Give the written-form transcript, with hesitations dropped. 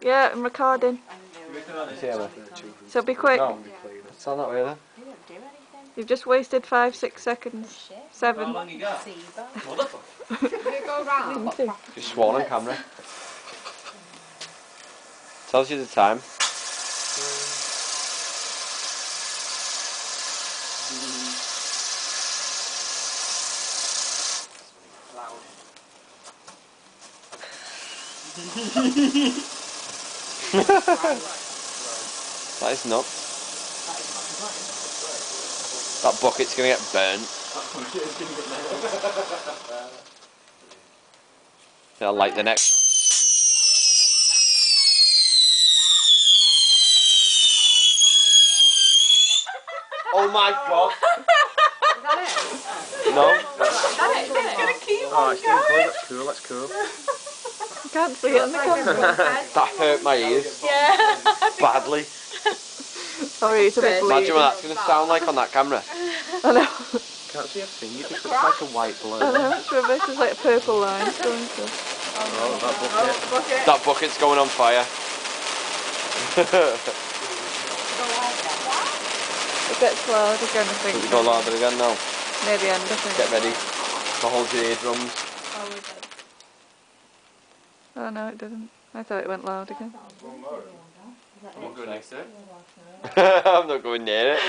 Yeah, I'm recording. So be quick. No, it's not that way then. You've just wasted 5-6 seconds. 7. How long you got? Just swan on camera. Tells you the time. That is nuts. That bucket's gonna get burnt. I'll light the next one. Oh my god! Is that it? No? It's gonna keep Oh, it's going. That's cool, that's cool. You can't see it on the camera. That hurt my ears. Yeah. Badly. Sorry, it's a bit bleeding. Imagine what that's going to sound like on that camera. I know. Can't see a thing, it just looks like a white blow. I know, it's rubbish. There's like a purple line going through. Oh, that bucket. That bucket's going on fire. It gets loud again, I think. Does it go louder again now? Near the end, I think. Get ready to hold your eardrums. Oh no, it didn't. I thought it went loud again. I'm not going next to it. I'm not going near it.